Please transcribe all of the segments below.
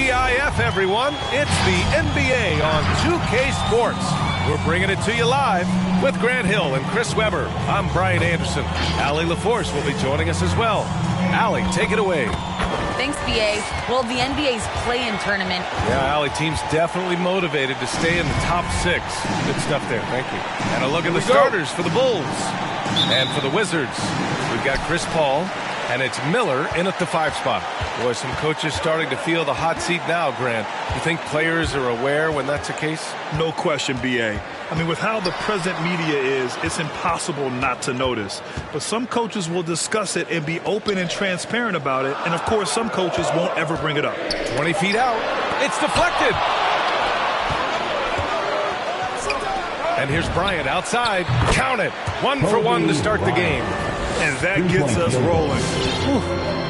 TGIF, everyone. It's the NBA on 2K Sports. We're bringing it to you live with Grant Hill and Chris Webber. I'm Brian Anderson. Allie LaForce will be joining us as well. Allie, take it away. Thanks, BA. Well, the NBA's play-in tournament. Yeah, Allie, team's definitely motivated to stay in the top 6. Good stuff there. Thank you. And a look at the starters for the Bulls. And for the Wizards, we've got Chris Paul, and it's Miller in at the 5 spot. Boy, some coaches starting to feel the hot seat now, Grant. You think players are aware when that's the case? No question, BA. I mean, with how the present media is, it's impossible not to notice. But some coaches will discuss it and be open and transparent about it. And, of course, some coaches won't ever bring it up. 20 feet out. It's deflected. And here's Bryant outside. Count it. 1 for 1 to start the game. And that gets us rolling. Whew.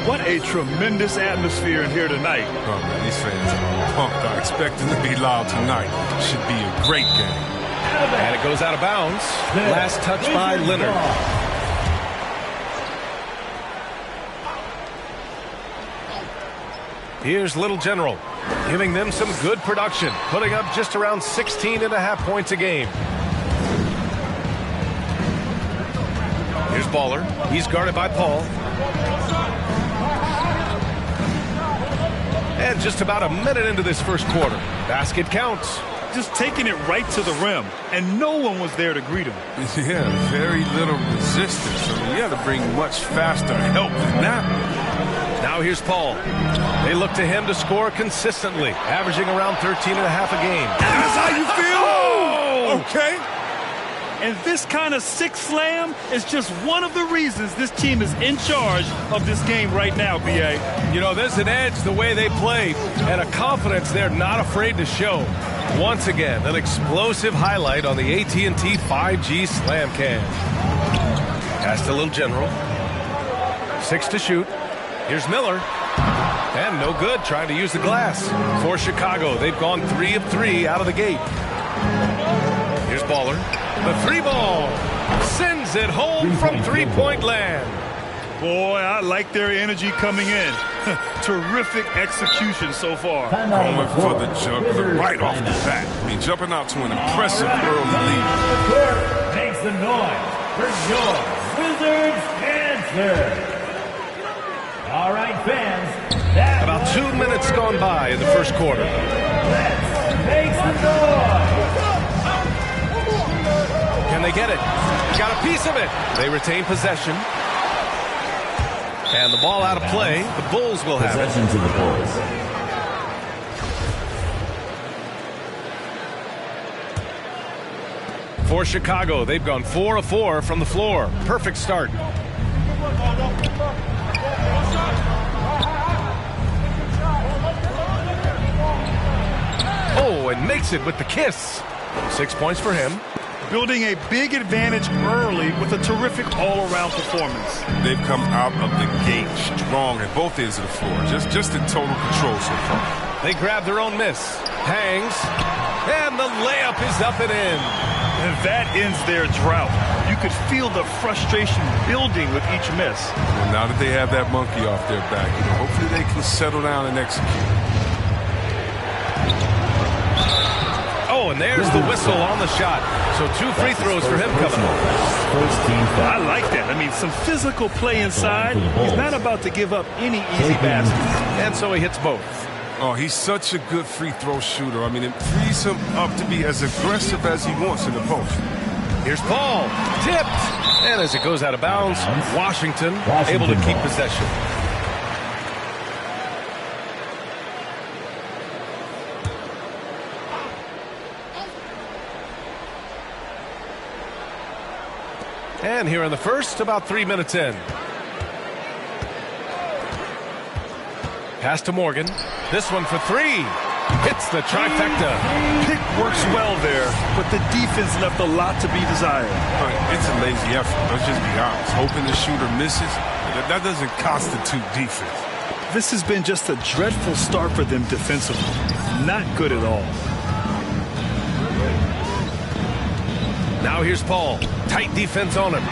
What a tremendous atmosphere in here tonight. Oh, man, these fans are pumped. I expect them to be loud tonight. Should be a great game. And it goes out of bounds. Last touch by Leonard. Here's Little General, giving them some good production, putting up just around 16.5 points a game. Here's Baller. He's guarded by Paul. And just about a minute into this first quarter, basket counts. Just taking it right to the rim, and no one was there to greet him. Yeah, very little resistance. I mean, you have to bring much faster help than that. Now here's Paul. They look to him to score consistently, averaging around 13.5 a game. That's how you feel? Oh! Okay. And this kind of sick slam is just one of the reasons this team is in charge of this game right now, B.A. You know, there's an edge the way they play and a confidence they're not afraid to show. Once again, an explosive highlight on the AT&T 5G Slam Cam. Pass to Little General. 6 to shoot. Here's Miller. And no good, trying to use the glass. For Chicago, they've gone 3 of 3 out of the gate. Here's Baller. The 3-ball sends it home from three-point land. Boy, I like their energy coming in. Terrific execution so far. Going for the juggler right off the bat. I mean, jumping out to an impressive early lead. Makes the noise for your Wizards answer. All right, fans. About 2 minutes gone by in the first quarter. Let's make some noise. Can they get it? Got a piece of it. They retain possession. And the ball out of play. The Bulls will have it. Possession to the Bulls. For Chicago, they've gone 4 of 4 from the floor. Perfect start. Oh, and makes it with the kiss. 6 points for him. Building a big advantage early with a terrific all-around performance. They've come out of the gate strong at both ends of the floor. Just in total control so far. They grab their own miss. Hangs. And the layup is up and in. And that ends their drought. You could feel the frustration building with each miss. And now that they have that monkey off their back, hopefully they can settle down and execute. Oh, and there's the whistle on the shot. So 2 free throws for him coming up. I like that. I mean, some physical play inside. He's not about to give up any easy baskets. And so he hits both. Oh, he's such a good free throw shooter. I mean, it frees him up to be as aggressive as he wants in the post. Here's Paul. Tipped. And as it goes out of bounds, Washington able to keep possession. And here in the first, about 3 minutes in. Pass to Morgan. This one for 3. Hits the trifecta. Pick works well there, but the defense left a lot to be desired. It's a lazy effort. Let's just be honest. Hoping the shooter misses, that doesn't constitute defense. This has been just a dreadful start for them defensively. Not good at all. Now here's Paul. Tight defense on him.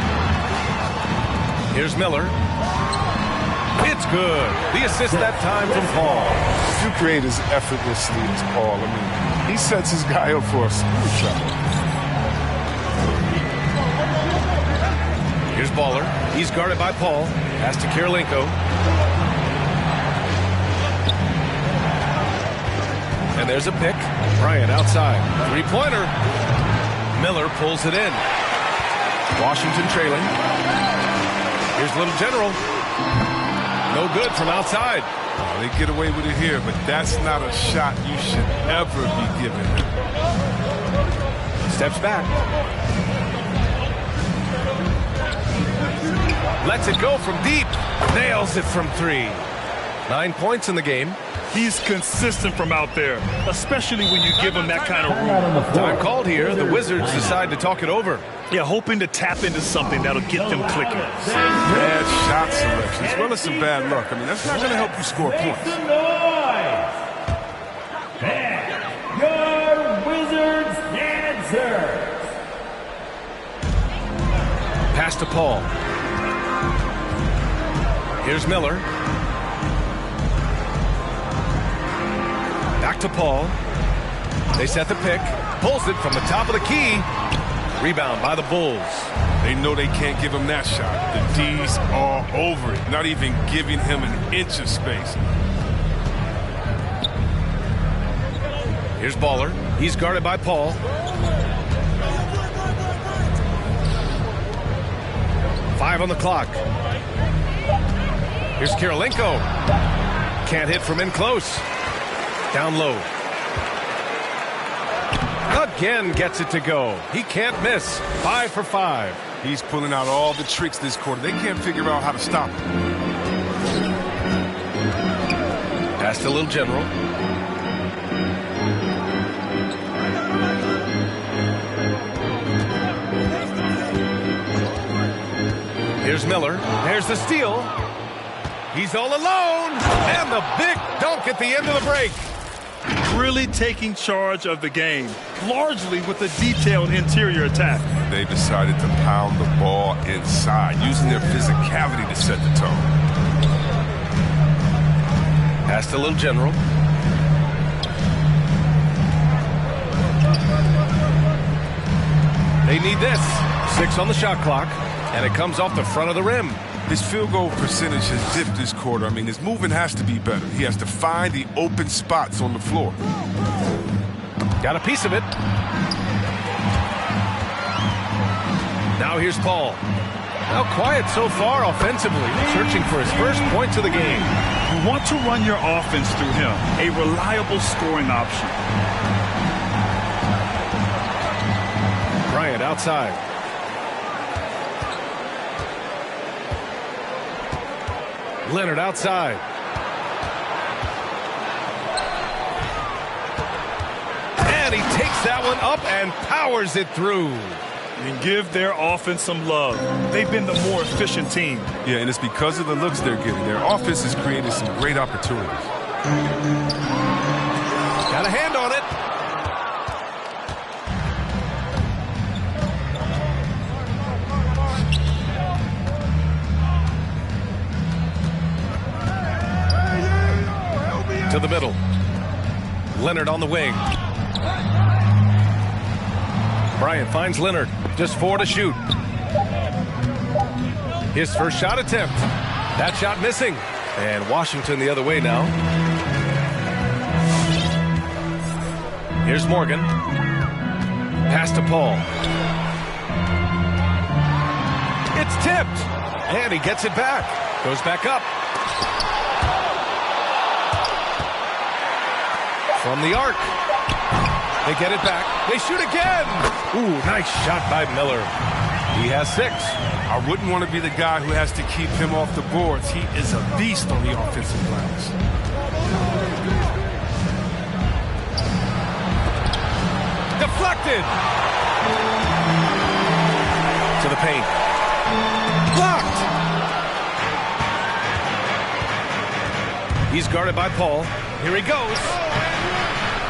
Here's Miller. It's good. The assist that time from Paul. You create as effortlessly as Paul. I mean, he sets his guy up for a screw job. Here's Baller. He's guarded by Paul. Pass to Kirilenko. And there's a pick. Bryant outside. Three-pointer. Miller pulls it in. Washington trailing. Here's Little General. No good from outside. Oh, they get away with it here, but that's not a shot you should ever be given. Steps back. Lets it go from deep. Nails it from 3. 9 points in the game. He's consistent from out there, especially when you give him that kind of room. Time called here. The Wizards decide to talk it over. Yeah, hoping to tap into something that'll get them clicking. Bad shot selection, as well as some bad luck. I mean, that's not going to help you score points. And your Wizards answers. Pass to Paul. Here's Miller. Back to Paul. They set the pick. Pulls it from the top of the key. Rebound by the Bulls. They know they can't give him that shot. The D's are over it, not even giving him an inch of space. Here's Baller. He's guarded by Paul. Five on the clock. Here's Kirilenko. Can't hit from in close. Down low. Again gets it to go. He can't miss. 5 for 5. He's pulling out all the tricks this quarter. They can't figure out how to stop him. Pass to Little General. Here's Miller. There's the steal. He's all alone. And the big dunk at the end of the break. Really taking charge of the game, largely with a detailed interior attack. They decided to pound the ball inside, using their physicality to set the tone. Pass to Little General. They need this. 6 on the shot clock, and it comes off the front of the rim. His field goal percentage has dipped this quarter. I mean, his movement has to be better. He has to find the open spots on the floor. Got a piece of it. Now here's Paul. Now quiet so far offensively, searching for his first points of the game. You want to run your offense through him, a reliable scoring option. Bryant outside. Leonard outside. And he takes that one up and powers it through. And give their offense some love. They've been the more efficient team. Yeah, and it's because of the looks they're getting. Their offense has created some great opportunities. Got a hand on it. To the middle. Leonard on the wing. Bryant finds Leonard. Just 4 to shoot. His first shot attempt. That shot missing. And Washington the other way now. Here's Morgan. Pass to Paul. It's tipped. And he gets it back. Goes back up. From the arc. They get it back. They shoot again. Ooh, nice shot by Miller. He has 6. I wouldn't want to be the guy who has to keep him off the boards. He is a beast on the offensive glass. Deflected. To the paint. Blocked. He's guarded by Paul. Here he goes.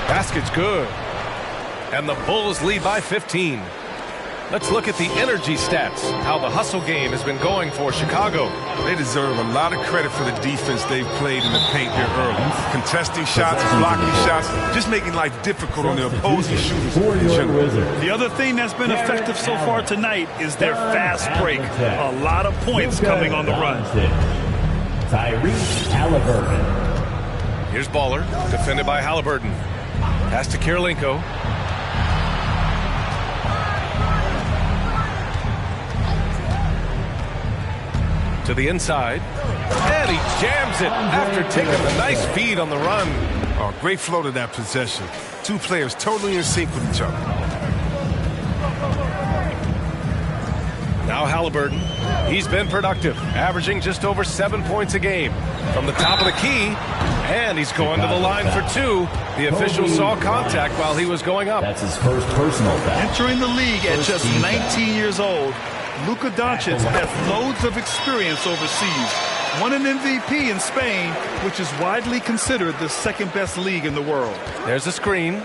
Basket's good. And the Bulls lead by 15. Let's look at the energy stats, how the hustle game has been going for Chicago. They deserve a lot of credit for the defense they've played in the paint here early. Contesting shots, blocking shots, just making life difficult on the opposing shooters in general. The other thing that's been effective so far tonight is their fast break. A lot of points coming on the run. Tyrese Halliburton. Here's Baller, defended by Halliburton. Pass to Kirilenko. To the inside. And he jams it after taking a nice feed on the run. Oh, great flow to that possession. Two players totally in sync with each other. Now Halliburton. He's been productive, averaging just over 7 points a game. From the top of the key, and he's going to the line for two. The official saw contact while he was going up. That's his first personal foul. Entering the league at just 19 years old, Luka Doncic has loads of experience overseas. Won an MVP in Spain, which is widely considered the second best league in the world. There's a screen.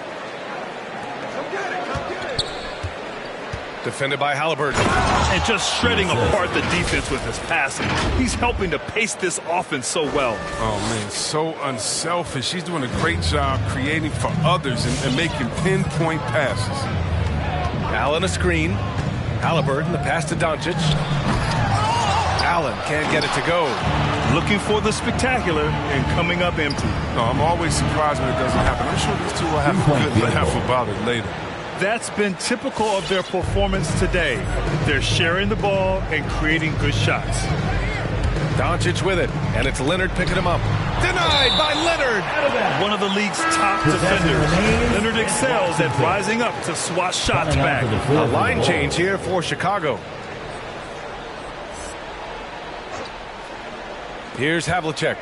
Defended by Halliburton. And just shredding apart the defense with his passing. He's helping to pace this offense so well. Oh, man, so unselfish. He's doing a great job creating for others and making pinpoint passes. Allen a screen. Halliburton, the pass to Doncic. Allen can't get it to go. Looking for the spectacular and coming up empty. No, I'm always surprised when it doesn't happen. I'm sure these two will have a good laugh about it later. That's been typical of their performance today. They're sharing the ball and creating good shots. Doncic with it, and it's Leonard picking him up. Denied by Leonard. One of the league's top defenders. Leonard excels at rising up to swat shots back. A line change here for Chicago. Here's Havlicek.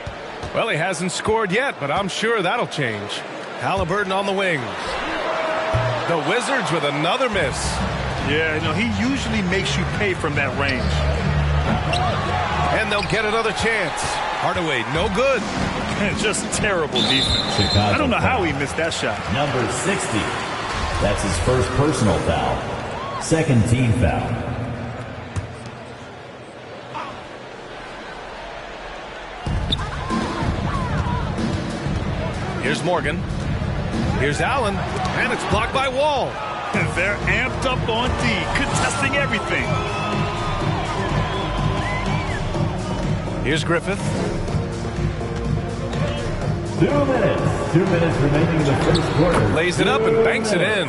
Well, he hasn't scored yet, but I'm sure that'll change. Halliburton on the wings. The Wizards with another miss. Yeah, he usually makes you pay from that range. And they'll get another chance. Hardaway, no good. Just terrible defense. Chicago I don't know how he missed that shot. Number 60. That's his first personal foul. Second team foul. Here's Morgan. Here's Allen, and it's blocked by Wall. They're amped up on D, contesting everything. Here's Griffith. 2 minutes. 2 minutes remaining in the first quarter. Lays it up and banks it in.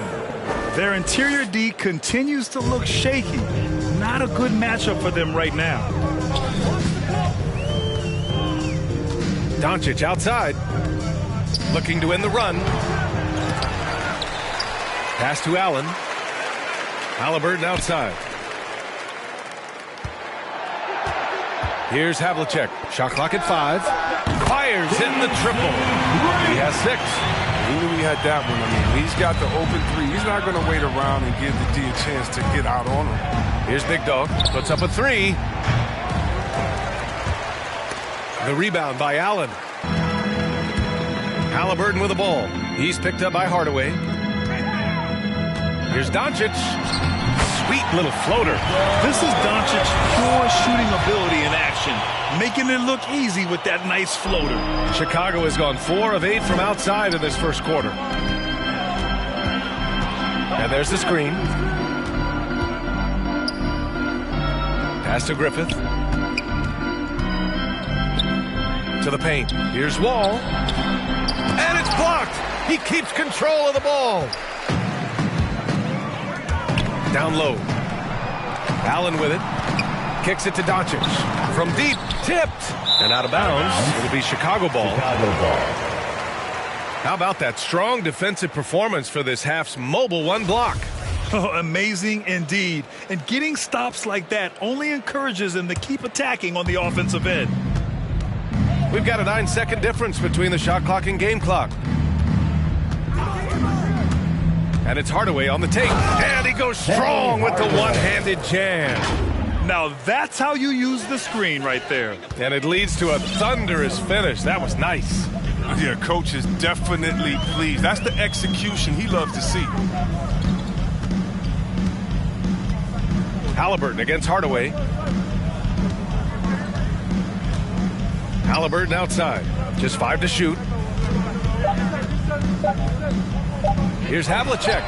Their interior D continues to look shaky. Not a good matchup for them right now. Doncic outside. Looking to win the run. Pass to Allen. Halliburton outside. Here's Havlicek. Shot clock at 5. Fires in the triple. He has 6. He knew he had that one. I mean, he's got the open three. He's not going to wait around and give the D a chance to get out on him. Here's Big Dog. Puts up a 3. The rebound by Allen. Halliburton with the ball. He's picked up by Hardaway. Here's Doncic. Sweet little floater. This is Doncic's pure shooting ability in action, making it look easy with that nice floater. Chicago has gone 4 of 8 from outside in this first quarter. And there's the screen. Pass to Griffith. To the paint. Here's Wall. And it's blocked. He keeps control of the ball. Down low. Allen with it. Kicks it to Doncic. From deep. Tipped. And out of bounds. It'll be Chicago ball. How about that strong defensive performance for this half's mobile one block? Oh, amazing indeed. And getting stops like that only encourages them to keep attacking on the offensive end. We've got a 9-second difference between the shot clock and game clock. And it's Hardaway on the take. And he goes strong with the one-handed jam. Now that's how you use the screen right there. And it leads to a thunderous finish. That was nice. Yeah, coach is definitely pleased. That's the execution he loves to see. Halliburton against Hardaway. Halliburton outside. Just 5 to shoot. Here's Havlicek.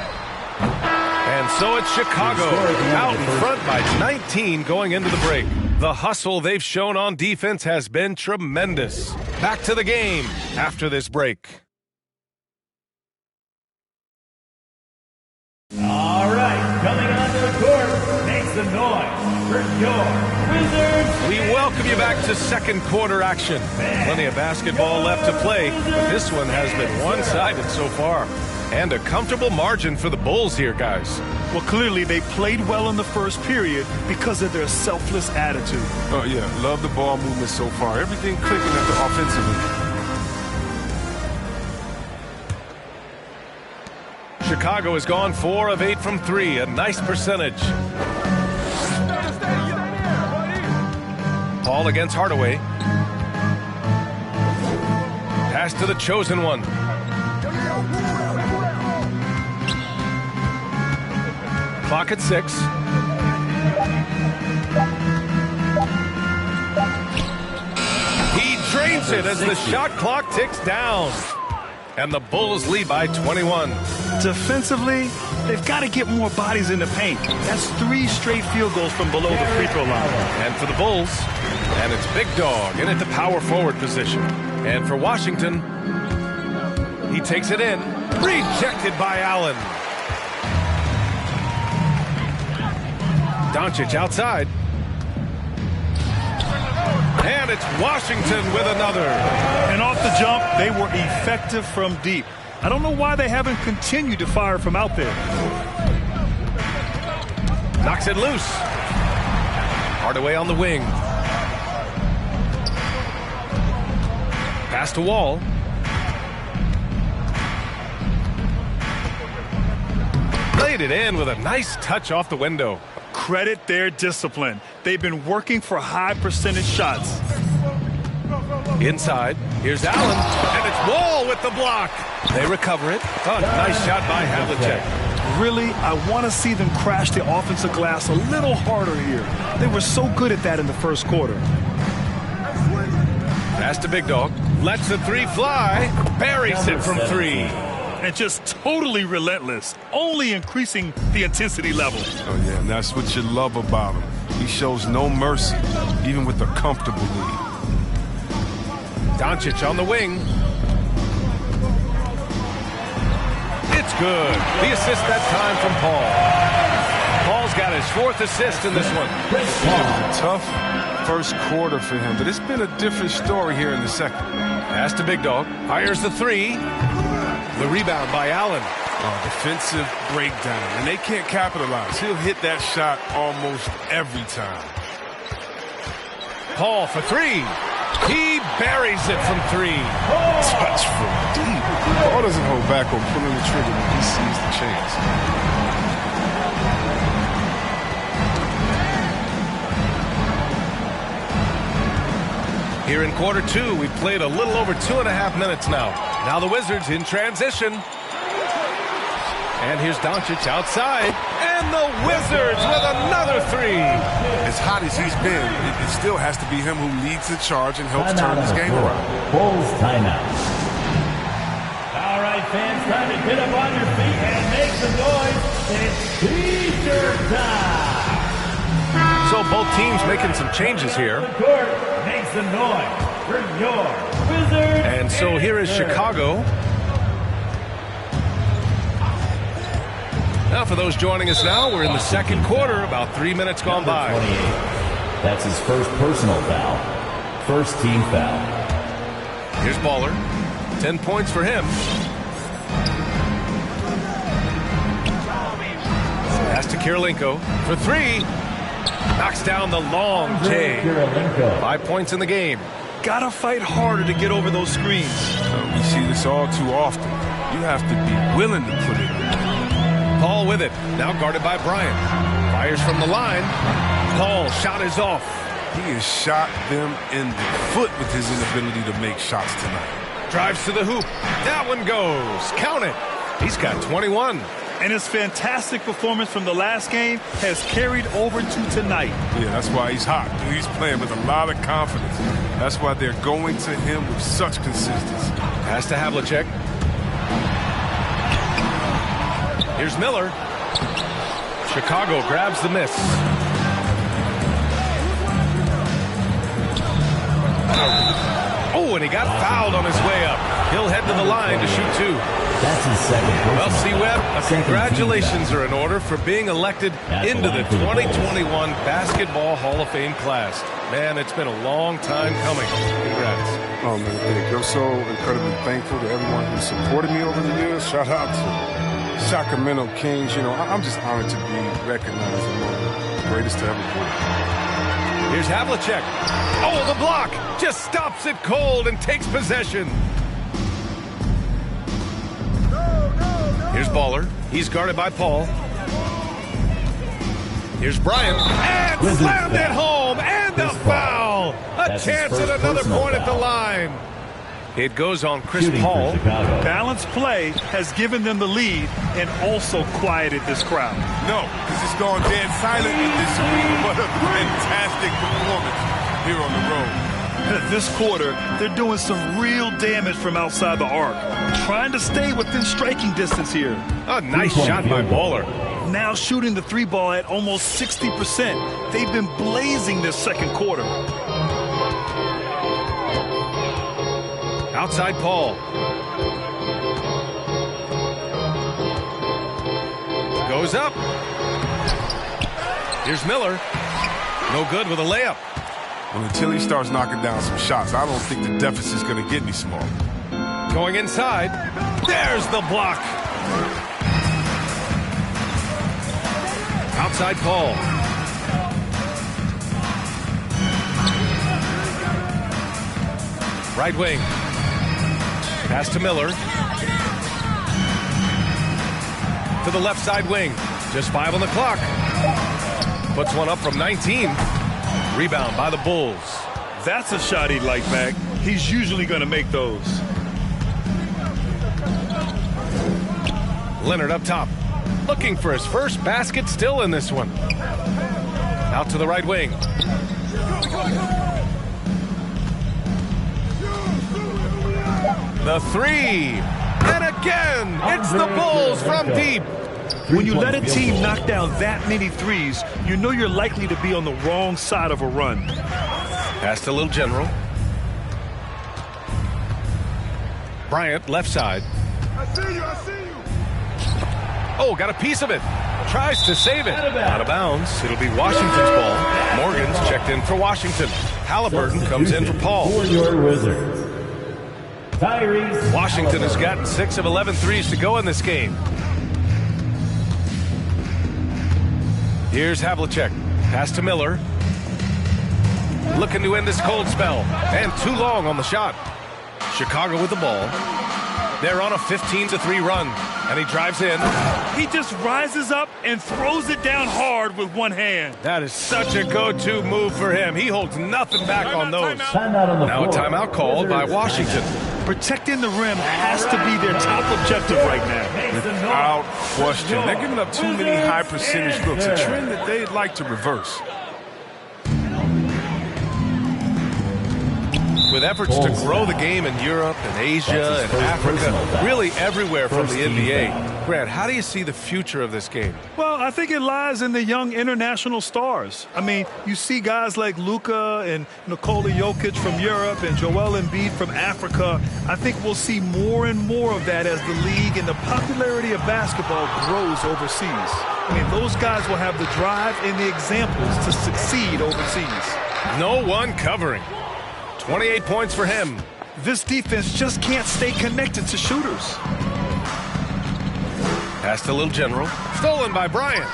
And so it's Chicago out in front by 19 going into the break. The hustle they've shown on defense has been tremendous. Back to the game after this break. All right, coming onto the court, make some noise for your Wizards. We welcome you back to second quarter action. Plenty of basketball left to play, but this one has been one-sided so far. And a comfortable margin for the Bulls here, guys. Well, clearly they played well in the first period because of their selfless attitude. Oh, yeah. Love the ball movement so far. Everything clicking at the offensive end. Chicago has gone 4 of 8 from 3, a nice percentage. Paul against Hardaway. Pass to the chosen one. Clock at 6. He drains it as the shot clock ticks down. And the Bulls lead by 21. Defensively, they've got to get more bodies in the paint. That's 3 straight field goals from below the free throw line. And for the Bulls, and it's Big Dog in at the power forward position. And for Washington, he takes it in. Rejected by Allen. Doncic outside. And it's Washington with another. And off the jump, they were effective from deep. I don't know why they haven't continued to fire from out there. Knocks it loose. Hardaway on the wing. Pass to Wall. Laid it in with a nice touch off the window. Credit their discipline. They've been working for high percentage shots. Inside, here's Allen, and it's Wall with the block. They recover it. Oh, nice shot by Havlicek. Really, I want to see them crash the offensive glass a little harder here. They were so good at that in the first quarter. Pass to Big Dog. Lets the 3 fly. Buries it from 3. And just totally relentless, only increasing the intensity level. Oh, yeah, and that's what you love about him. He shows no mercy, even with a comfortable lead. Doncic on the wing. It's good. The assist that time from Paul. Paul's got his 4th assist in this one. It was a tough first quarter for him, but it's been a different story here in the second. Pass to Big Dog. Fires the 3. The rebound by Allen. Defensive breakdown, and they can't capitalize. He'll hit that shot almost every time. Paul for 3. He buries it from 3. Touch from deep. Paul doesn't hold back on pulling the trigger when he sees the chance. Here in quarter 2, we've played a little over 2.5 minutes now. Now the Wizards in transition. And here's Doncic outside. And the Wizards with another 3. As hot as he's been, it still has to be him who leads the charge and helps turn this game around. Bulls timeout. All right, fans, time to get up on your feet and make some noise. It's T-shirt time. So both teams making some changes here. Make some noise for your Wizards. And so here is Chicago. Now for those joining us now, we're in the second quarter, about 3 minutes gone by. 28. That's his first personal foul. First team foul. Here's Baller. 10 points for him. Pass to Kirilenko for 3. Knocks down the long J. 5 points in the game. Gotta fight harder to get over those screens. We see this all too often. You have to be willing to put it in. Paul with it. Now guarded by Bryant. Fires from the line. Paul, shot is off. He has shot them in the foot with his inability to make shots tonight. Drives to the hoop. That one goes. Count it. He's got 21. And his fantastic performance from the last game has carried over to tonight. Yeah, that's why he's hot. He's playing with a lot of confidence. That's why they're going to him with such consistency. Pass to Havlicek. Here's Miller. Chicago grabs the miss. Oh, and he got fouled on his way up. He'll head to the line to shoot two. That's his second. Well, C-Webb, congratulations are in order for being elected into the 2021 Basketball Hall of Fame class. Man, it's been a long time coming. Congrats. Oh, man, Nick, I'm so incredibly thankful to everyone who supported me over the years. Shout out to Sacramento Kings. You know, I'm just honored to be recognized among the greatest to ever play. Here's Havlicek. Oh, the block! Just stops it cold and takes possession. Here's Baller. He's guarded by Paul. Here's Bryant. And slammed it home! And the foul! A chance at another point at the line. It goes on Chris Paul. Balanced play has given them the lead and also quieted this crowd. No, because it's gone dead silent in this week. What a fantastic performance here on the road. This quarter, they're doing some real damage from outside the arc. Trying to stay within striking distance here. A nice shot by Baller. Now shooting the three ball at almost 60%. They've been blazing this second quarter. Outside Paul. Goes up. Here's Miller. No good with a layup. Well, until he starts knocking down some shots, I don't think the deficit's going to get any smaller. Going inside. There's the block. Outside Paul. Right wing. Pass to Miller. To the left side wing. Just 5 on the clock. Puts one up from 19. Rebound by the Bulls. That's a shot he'd like back. He's usually going to make those. Leonard up top. Looking for his first basket still in this one. Out to the right wing. The three. And again, it's the Bulls from deep. When you let a team knock down that many threes, you know you're likely to be on the wrong side of a run. Pass to Little General. Bryant, left side. I see you. Oh, got a piece of it. Tries to save it. Out of bounds. It'll be Washington's ball. Morgan's checked in for Washington. Halliburton comes in for Paul. For your Wizards, Tyrese Washington has gotten 6 of 11 threes to go in this game. Here's Havlicek. Pass to Miller. Looking to end this cold spell. And too long on the shot. Chicago with the ball. They're on a 15-3 run. And he drives in. He just rises up and throws it down hard with one hand. That is such a go-to move for him. He holds nothing back on those. Timeout on the Now a floor. timeout called by Washington. Protecting the rim has to be their top objective right now. Without question. They're giving up too many high percentage looks, a trend that they'd like to reverse. With efforts to grow the game in Europe and Asia and Africa, really everywhere from the NBA. Grant, how do you see the future of this game? Well, I think it lies in the young international stars. I mean, you see guys like Luka and Nikola Jokic from Europe and Joel Embiid from Africa. I think we'll see more and more of that as the league and the popularity of basketball grows overseas. I mean, those guys will have the drive and the examples to succeed overseas. No one covering. 28 points for him. This defense just can't stay connected to shooters. Pass to Little General. Stolen by Bryant.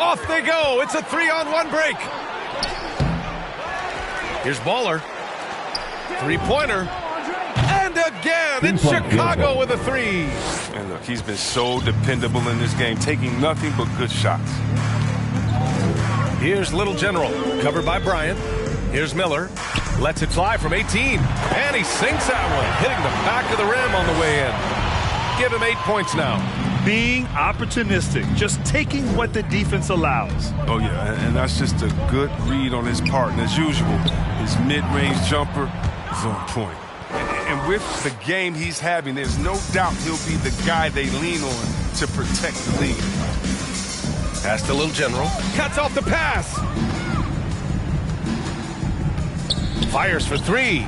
Off they go. It's a 3-on-1 break. Here's Baller. Three-pointer. And again, it's Chicago with a three. And look, he's been so dependable in this game, taking nothing but good shots. Here's Little General, covered by Bryant. Here's Miller. Lets it fly from 18. And he sinks that one, hitting the back of the rim on the way in. Give him 8 points now. Being opportunistic, just taking what the defense allows. Oh, yeah, and that's just a good read on his part. And as usual, his mid-range jumper is on point. And with the game he's having, there's no doubt he'll be the guy they lean on to protect the lead. Pass to Little General. Cuts off the pass. Fires for 3.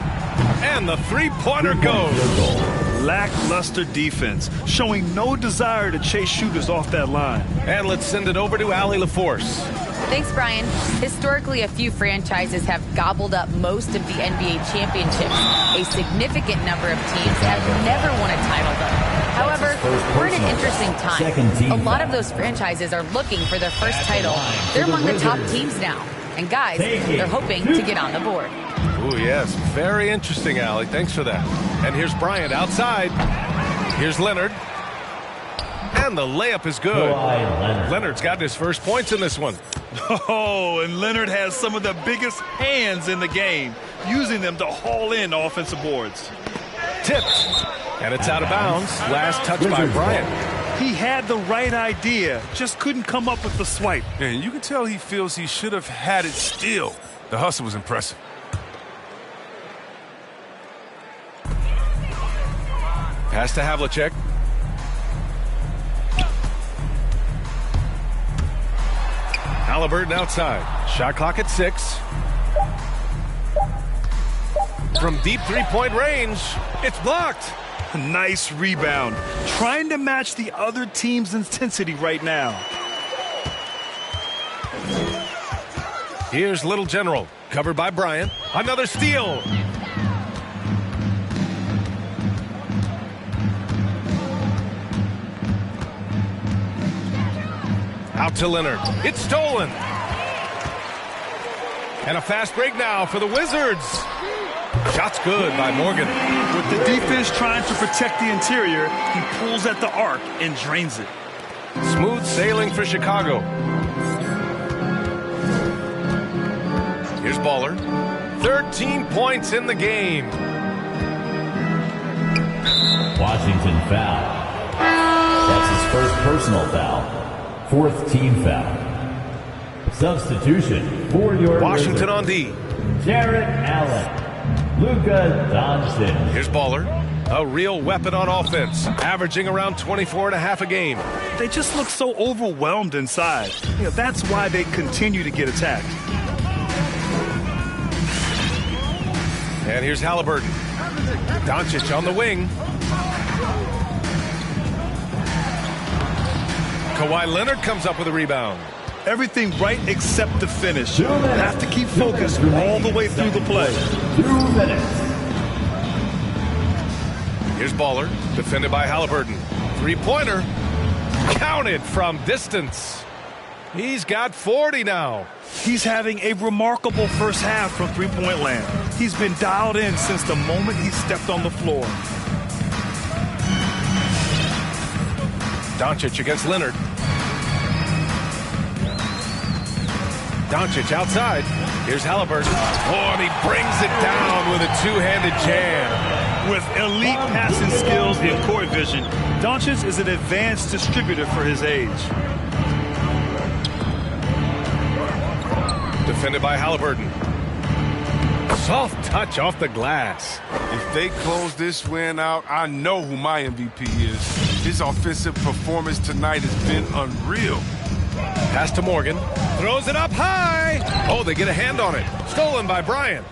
And the three-pointer goes. Lackluster defense, showing no desire to chase shooters off that line. And let's send it over to Allie LaForce. Thanks, Brian. Historically, a few franchises have gobbled up most of the NBA championships. A significant number of teams have never won a title, though. However, we're in an interesting time. A lot of those franchises are looking for their first title. They're among the top teams now. And guys, they're hoping to get on the board. Oh, yes. Very interesting, Allie. Thanks for that. And here's Bryant outside. Here's Leonard. And the layup is good. Leonard's got his first points in this one. Oh, and Leonard has some of the biggest hands in the game, using them to haul in offensive boards. Tipped. And it's out of bounds. Last touch by Bryant. He had the right idea, just couldn't come up with the swipe. And you can tell he feels he should have had it still. The hustle was impressive. Pass to Havlicek. Halliburton outside. Shot clock at 6. From deep three-point range, it's blocked. Nice rebound. Trying to match the other team's intensity right now. Here's Little General, covered by Bryant. Another steal. Out to Leonard. It's stolen. And a fast break now for the Wizards. Shot's good by Morgan. With the defense trying to protect the interior, he pulls at the arc and drains it. Smooth sailing for Chicago. Here's Baller. 13 points in the game. Washington foul. That's his first personal foul. 4th team foul. Substitution for your Washington Wizards. on D. Jarrett Allen. Luka Doncic. Here's Baller. A real weapon on offense, averaging around 24.5 a game. They just look so overwhelmed inside. That's why they continue to get attacked. And here's Halliburton. Doncic on the wing. Kawhi Leonard comes up with a rebound. Everything right except the finish. Have to keep focused all the way through the play. 2 minutes. Here's Baller, defended by Halliburton. Three-pointer, counted from distance. He's got 40 now. He's having a remarkable first half from three-point land. He's been dialed in since the moment he stepped on the floor. Doncic against Leonard. Doncic outside. Here's Halliburton. Oh, and he brings it down with a two-handed jam. With elite passing skills and court vision, Doncic is an advanced distributor for his age. Defended by Halliburton. Soft touch off the glass. If they close this win out, I know who my MVP is. His offensive performance tonight has been unreal. Pass to Morgan. Throws it up high. Oh, they get a hand on it. Stolen by Bryant.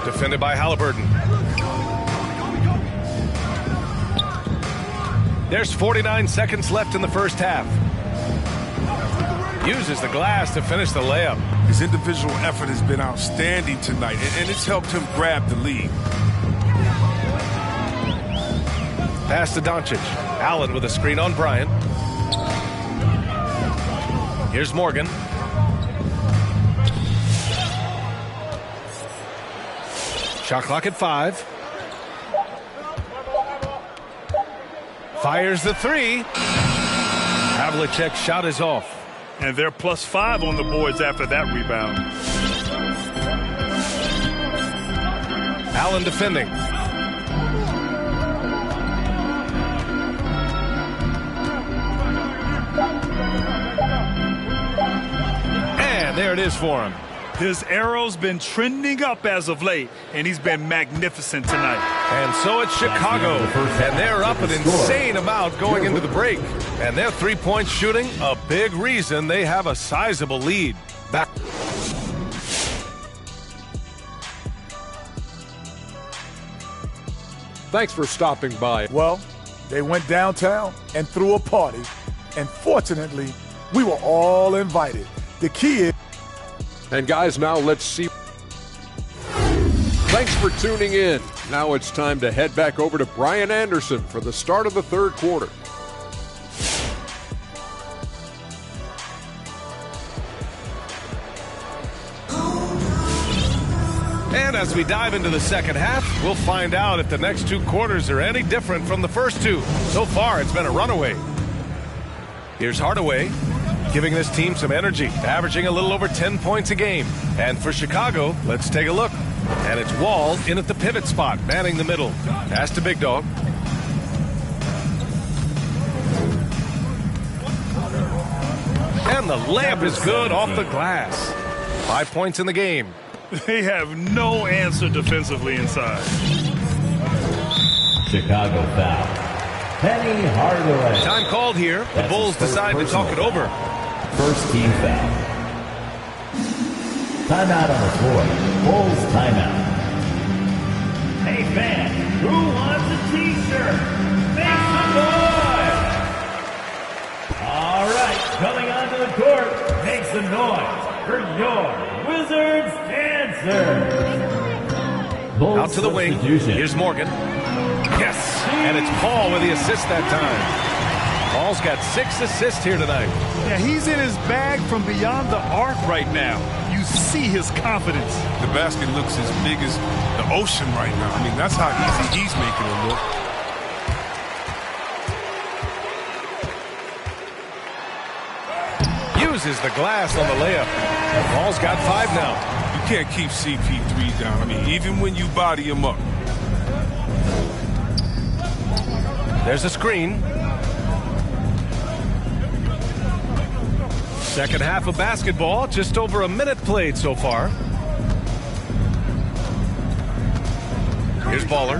Defended by Halliburton. There's 49 seconds left in the first half. Uses the glass to finish the layup. His individual effort has been outstanding tonight, and it's helped him grab the lead. Pass to Doncic. Allen with a screen on Bryant. Here's Morgan. Shot clock at 5. Fires the 3. Havlicek's shot is off. And they're +5 on the boards after that rebound. Allen defending. it is for him. His arrow's been trending up as of late, and he's been magnificent tonight. And so it's Chicago, and they're up an insane amount going into the break. And their three-point shooting, a big reason they have a sizable lead. Back. Thanks for stopping by. Well, they went downtown and threw a party, and fortunately, we were all invited. The key is... And guys, now let's see. Thanks for tuning in. Now it's time to head back over to Brian Anderson for the start of the third quarter. And as we dive into the second half, we'll find out if the next two quarters are any different from the first two. So far, it's been a runaway. Here's Hardaway, giving this team some energy, averaging a little over 10 points a game. And for Chicago, let's take a look. And it's Wall in at the pivot spot, manning the middle. Pass to Big Dog. And the layup is good off the glass. 5 points in the game. They have no answer defensively inside. Chicago foul. Penny Hardaway. Time called here. The Bulls decide to talk it over. First team foul. Timeout on the floor. Bulls timeout. Hey fans, who wants a t-shirt? Make some noise! All right, coming onto the court, make some noise for your Wizards dancer. Bulls out to the wing. Here's Morgan. Yes, and it's Paul with the assist that time. Paul's got 6 assists here tonight. Yeah, he's in his bag from beyond the arc right now. You see his confidence. The basket looks as big as the ocean right now. I mean, that's how easy he's making it look. Uses the glass on the layup. Paul's got 5 now. You can't keep CP3 down. I mean, even when you body him up. There's a screen. Second half of basketball, just over a minute played so far. Here's Baller.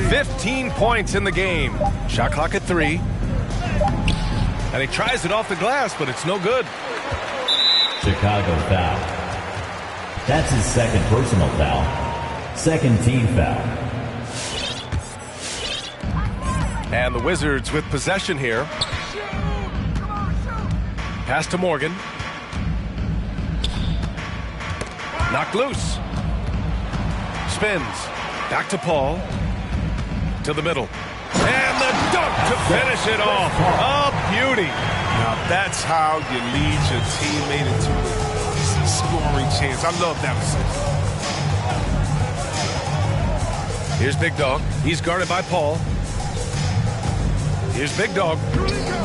15 points in the game. Shot clock at 3. And he tries it off the glass, but it's no good. Chicago foul. That's his second personal foul. Second team foul. And the Wizards with possession here. Pass to Morgan. Knocked loose. Spins. Back to Paul. To the middle. And the dunk to finish it off. A beauty. Now that's how you lead your teammate into a scoring chance. I love that assist. Here's Big Dog. He's guarded by Paul. Here's Big Dog.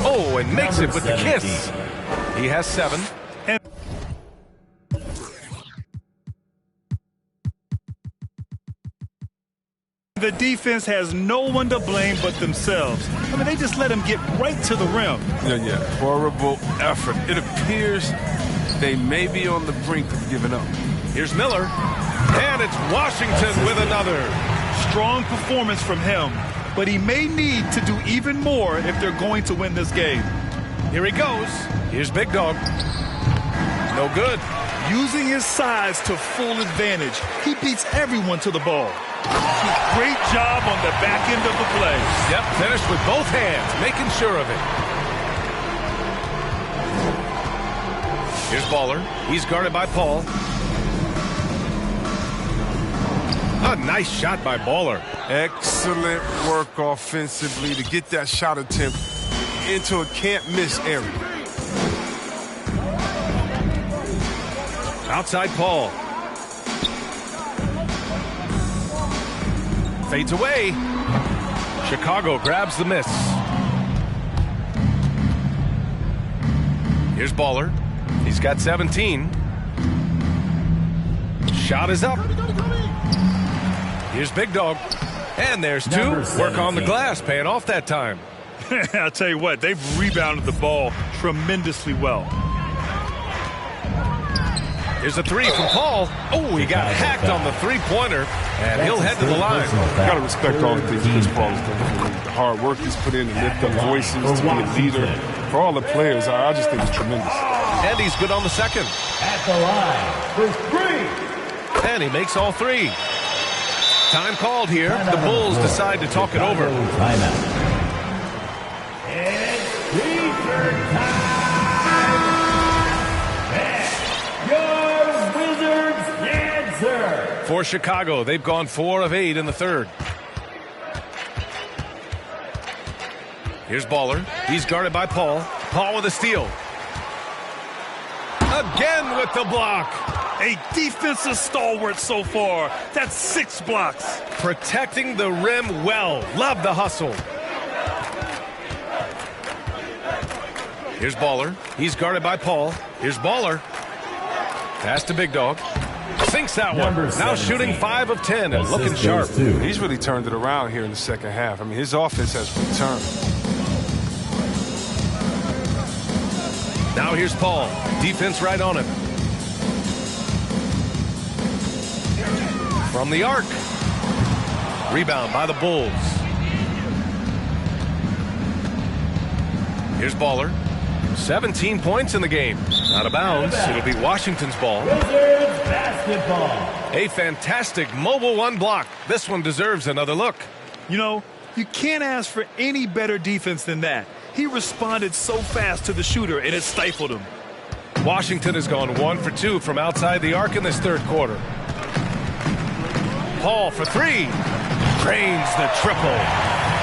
Oh, and makes it with the kiss. He has 7. And the defense has no one to blame but themselves. I mean, they just let him get right to the rim. Yeah. Horrible effort. It appears they may be on the brink of giving up. Here's Miller. And it's Washington with another. Strong performance from him, but he may need to do even more if they're going to win this game. Here he goes. Here's Big Dog. No good. Using his size to full advantage, he beats everyone to the ball. Great job on the back end of the play. Yep, finished with both hands, making sure of it. Here's Baller. He's guarded by Paul. A nice shot by Baller. Excellent work offensively to get that shot attempt into a can't-miss area. Outside Paul. Fades away. Chicago grabs the miss. Here's Baller. He's got 17. Shot is up. Here's Big Dog. And there's 2. Work on the glass, paying off that time. I'll tell you what, they've rebounded the ball tremendously well. Here's a three from Paul. Oh, he got hacked on the three-pointer, and he'll head to the line. Got to respect all the things Chris Paul has done. The hard work he's put in to lift up voices, to be a leader. For all the players, I just think it's tremendous. And he's good on the second. At the line for three. And he makes all three. Time called here. The Bulls decide to talk it over. Timeout. It's T-shirt time. And your Wizards answer. For Chicago, they've gone 4 of 8 in the third. Here's Baller. He's guarded by Paul. Paul with a steal. Again with the block. A defensive stalwart so far. That's 6 blocks. Protecting the rim well. Love the hustle. Here's Baller. He's guarded by Paul. Here's Baller. Pass to Big Dog. Sinks that one. Now shooting 5 of 10 and looking sharp. He's really turned it around here in the second half. I mean, his offense has returned. Now here's Paul. Defense right on him. From the arc. Rebound by the Bulls. Here's Baller. 17 points in the game. Out of bounds. It'll be Washington's ball. Wizards basketball. A fantastic mobile one block. This one deserves another look. You know, you can't ask for any better defense than that. He responded so fast to the shooter, and it stifled him. Washington has gone 1 for 2 from outside the arc in this third quarter. Paul for 3. Drains the triple.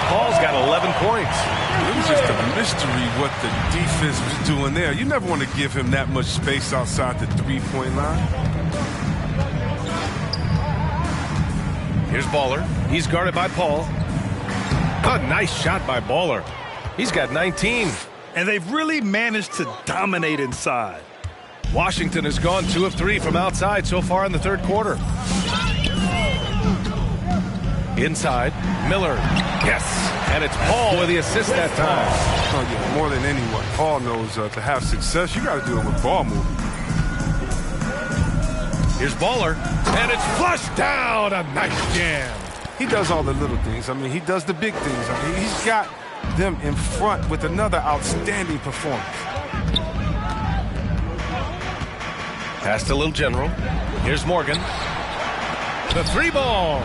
Paul's got 11 points. It was just a mystery what the defense was doing there. You never want to give him that much space outside the three-point line. Here's Baller. He's guarded by Paul. A nice shot by Baller. He's got 19. And they've really managed to dominate inside. Washington has gone 2 of 3 from outside so far in the third quarter. Inside, Miller. Yes, and it's Paul with the assist that time. Oh, yeah, more than anyone, Paul knows to have success, you got to do it with ball movement. Here's Baller, and it's flushed down. A nice jam. He does all the little things. I mean, he does the big things. I mean, he's got them in front with another outstanding performance. Pass to Little General. Here's Morgan. The 3-ball.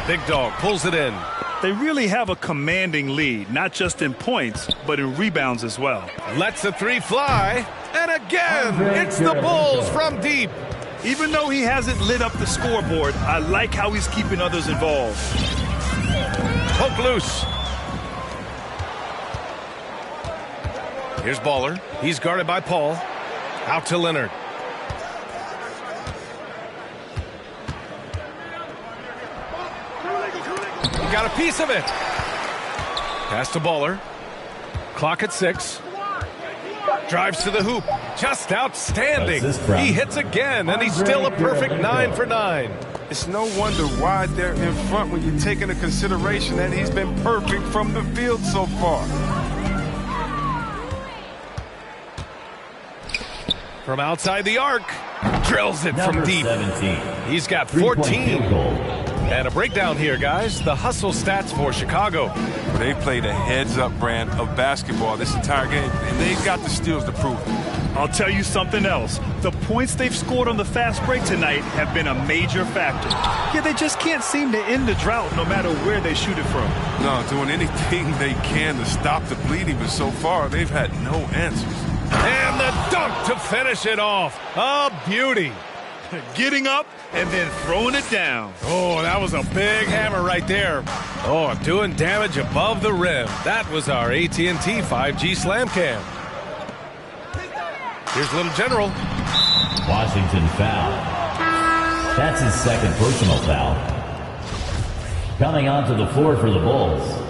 Big Dog pulls it in. They really have a commanding lead, not just in points, but in rebounds as well. Lets the 3 fly. And again, it's the Bulls from deep. Even though he hasn't lit up the scoreboard, I like how he's keeping others involved. Poke loose. Here's Baller. He's guarded by Paul. Out to Leonard. He got a piece of it. Pass to Baller. Clock at 6. Drives to the hoop. Just outstanding. He hits again, and he's still a perfect 9 for 9. It's no wonder why they're in front when you take into consideration that he's been perfect from the field so far. From outside the arc. Drills it from deep. 17. He's got 14. And a breakdown here, guys. The hustle stats for Chicago. They played a heads-up brand of basketball this entire game, and they've got the steals to prove it. I'll tell you something else. The points they've scored on the fast break tonight have been a major factor. Yeah, they just can't seem to end the drought no matter where they shoot it from. No, doing anything they can to stop the bleeding, but so far they've had no answers. And the dunk to finish it off. A beauty. Getting up and then throwing it down. Oh, that was a big hammer right there. Oh, doing damage above the rim. That was our AT&T 5G Slam Cam. Here's Little General. Washington foul. That's his second personal foul. Coming onto the floor for the Bulls.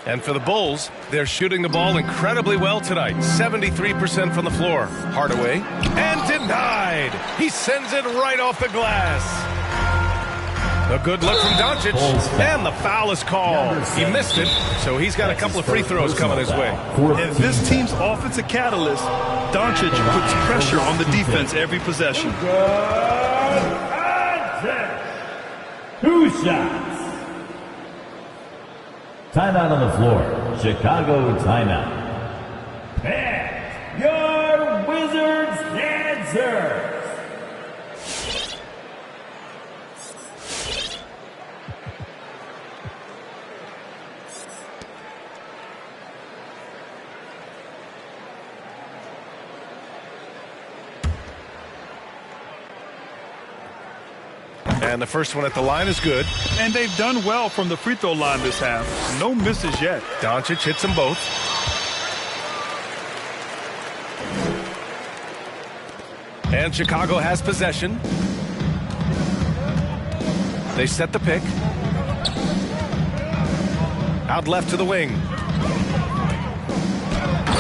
And for the Bulls, they're shooting the ball incredibly well tonight. 73% from the floor. Hardaway. And denied. He sends it right off the glass. A good look from Doncic, and the foul is called. He missed it, so he's got a couple of free throws coming his way. And this team's offensive catalyst, Doncic, puts pressure on the defense every possession. Two shots. Timeout on the floor. Chicago timeout. And your Wizards dancers. And the first one at the line is good. And they've done well from the free throw line this half. No misses yet. Doncic hits them both. And Chicago has possession. They set the pick. Out left to the wing.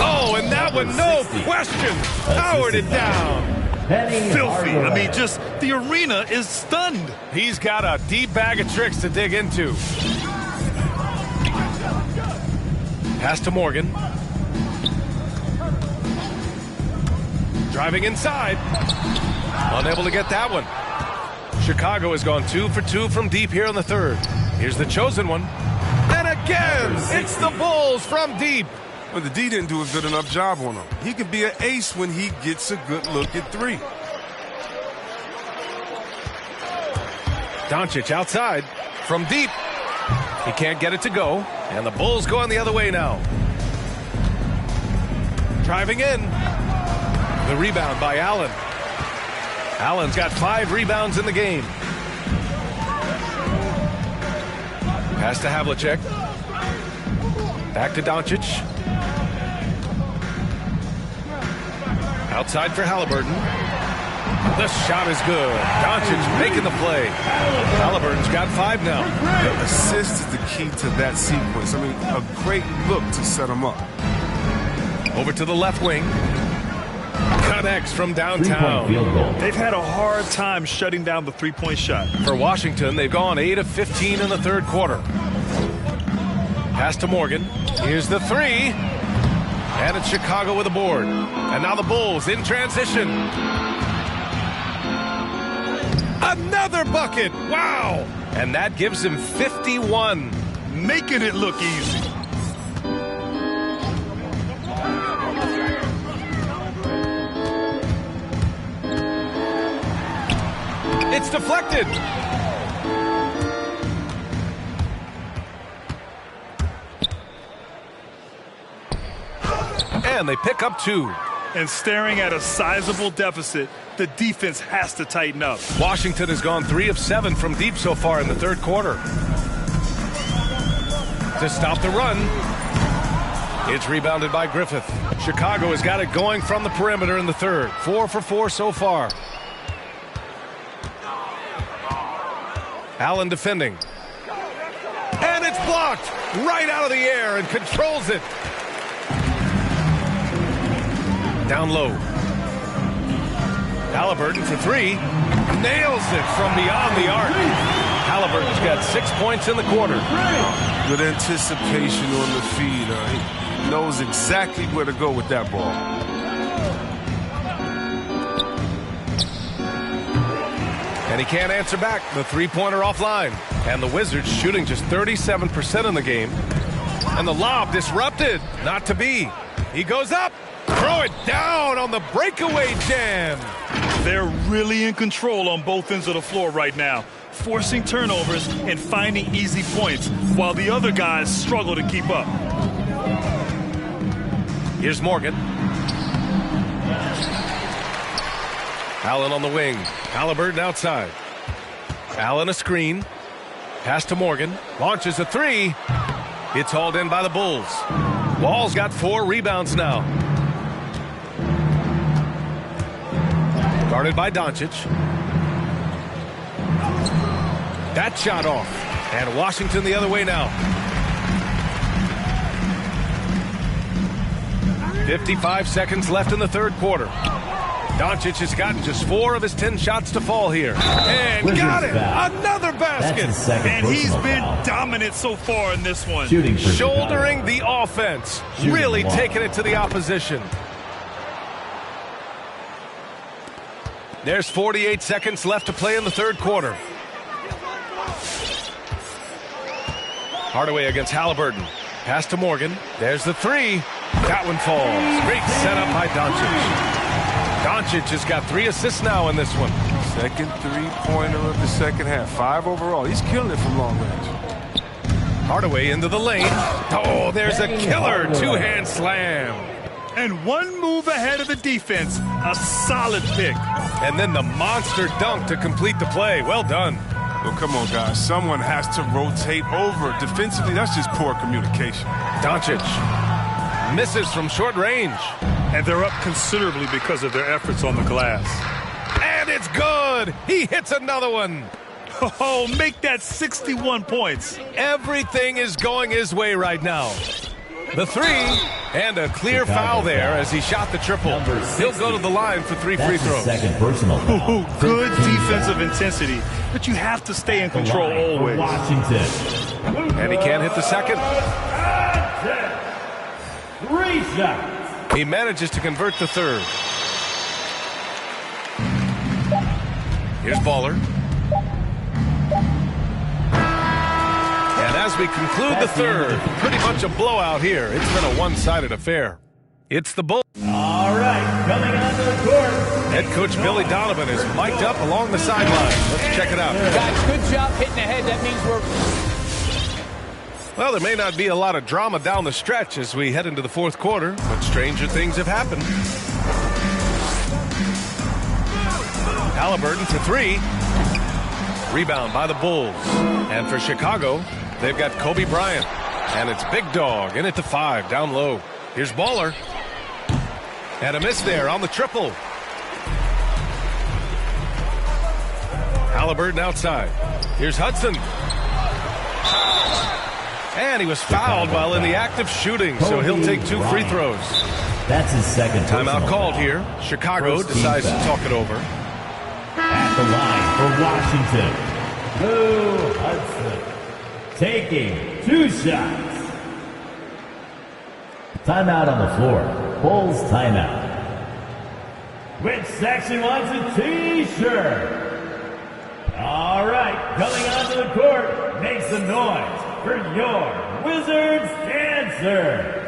Oh, and that one, no question, powered it down. Filthy. I mean, just the arena is stunned. He's got a deep bag of tricks to dig into. Pass to Morgan. Driving inside. Unable to get that one. Chicago has gone 2 for 2 from deep here in the third. Here's the chosen one. And again, it's the Bulls from deep. Well, the D didn't do a good enough job on him. He can be an ace when he gets a good look at three. Doncic outside from deep. He can't get it to go. And the Bulls going the other way now. Driving in. The rebound by Allen. Allen's got 5 rebounds in the game. Pass to Havlicek. Back to Doncic. Outside for Halliburton. The shot is good. Doncic making the play. Halliburton's got 5 now. The assist is the key to that sequence. I mean, a great look to set him up. Over to the left wing. Connects from downtown. They've had a hard time shutting down the three-point shot. For Washington, they've gone 8 of 15 in the third quarter. Pass to Morgan. Here's the 3. And it's Chicago with a board. And now the Bulls in transition. Another bucket. Wow. And that gives him 51. Making it look easy. It's deflected. And they pick up 2. And staring at a sizable deficit, the defense has to tighten up. Washington has gone 3 of 7 from deep so far in the third quarter. To stop the run, it's rebounded by Griffith. Chicago has got it going from the perimeter in the third. 4 for 4 so far. Allen defending. And it's blocked right out of the air and controls it. Down low. Halliburton for 3. Nails it from beyond the arc. Halliburton's got 6 points in the quarter. Good anticipation on the feed. He knows exactly where to go with that ball. And he can't answer back. The three-pointer offline. And the Wizards shooting just 37% in the game. And the lob disrupted. Not to be. He goes up. Throw it down on the breakaway jam. They're really in control on both ends of the floor right now, forcing turnovers and finding easy points while the other guys struggle to keep up. Here's Morgan. Allen on the wing. Halliburton outside. Allen a screen. Pass to Morgan. Launches a 3. It's hauled in by the Bulls. Wall's got 4 rebounds now. Guarded by Doncic. That shot off. And Washington the other way now. 55 seconds left in the third quarter. Doncic has gotten just 4 of his 10 shots to fall here. And Wizards got it! foul. Another basket! That's his second And he's personal been foul. dominant so far in this one. Shooting for Shouldering Chicago. the offense. Shooting Really long. taking it to the opposition. There's 48 seconds left to play in the third quarter. Hardaway against Halliburton. Pass to Morgan. There's the 3. That one falls. Great setup by Doncic. Doncic has got 3 assists now in this one. Second three-pointer of the second half. 5 overall. He's killing it from long range. Hardaway into the lane. Oh, there's a killer 2-hand slam. And one move ahead of the defense. A solid pick. And then the monster dunk to complete the play. Well done. Well, come on, guys. Someone has to rotate over. Defensively, that's just poor communication. Doncic misses from short range. And they're up considerably because of their efforts on the glass. And it's good. He hits another one. Oh, make that 61 points. Everything is going his way right now. The 3, and a clear foul there as he shot the triple. He'll go to the line for 3 free That's his throws. second personal foul. Ooh, good 13 defensive seconds. intensity, but you have to stay in The control line for always. Washington. And he can't hit the second. 3 shots. He manages to convert the third. Here's Baller. And as we conclude the third, pretty much a blowout here. It's been a one-sided affair. It's the Bulls. All right, coming onto the court. Head coach Billy Donovan is mic'd up along the sideline. Let's check it out. Guys, good job hitting ahead. That means we're... Well, there may not be a lot of drama down the stretch as we head into the fourth quarter, but stranger things have happened. Halliburton for 3. Rebound by the Bulls. And for Chicago, they've got Kobe Bryant. And it's Big Dog in it to 5, down low. Here's Baller. And a miss there on the triple. Halliburton outside. Here's Hudson. And he was fouled while in the act of shooting, so he'll take 2 free throws. That's his second Timeout personal called foul. here. Chicago First team decides to foul. talk it over. At the line for Washington, Lou Hudson, taking 2 shots. Timeout on the floor. Bulls timeout. Which section wants a T-shirt? All right, coming onto the court, make some noise for your Wizards dancers.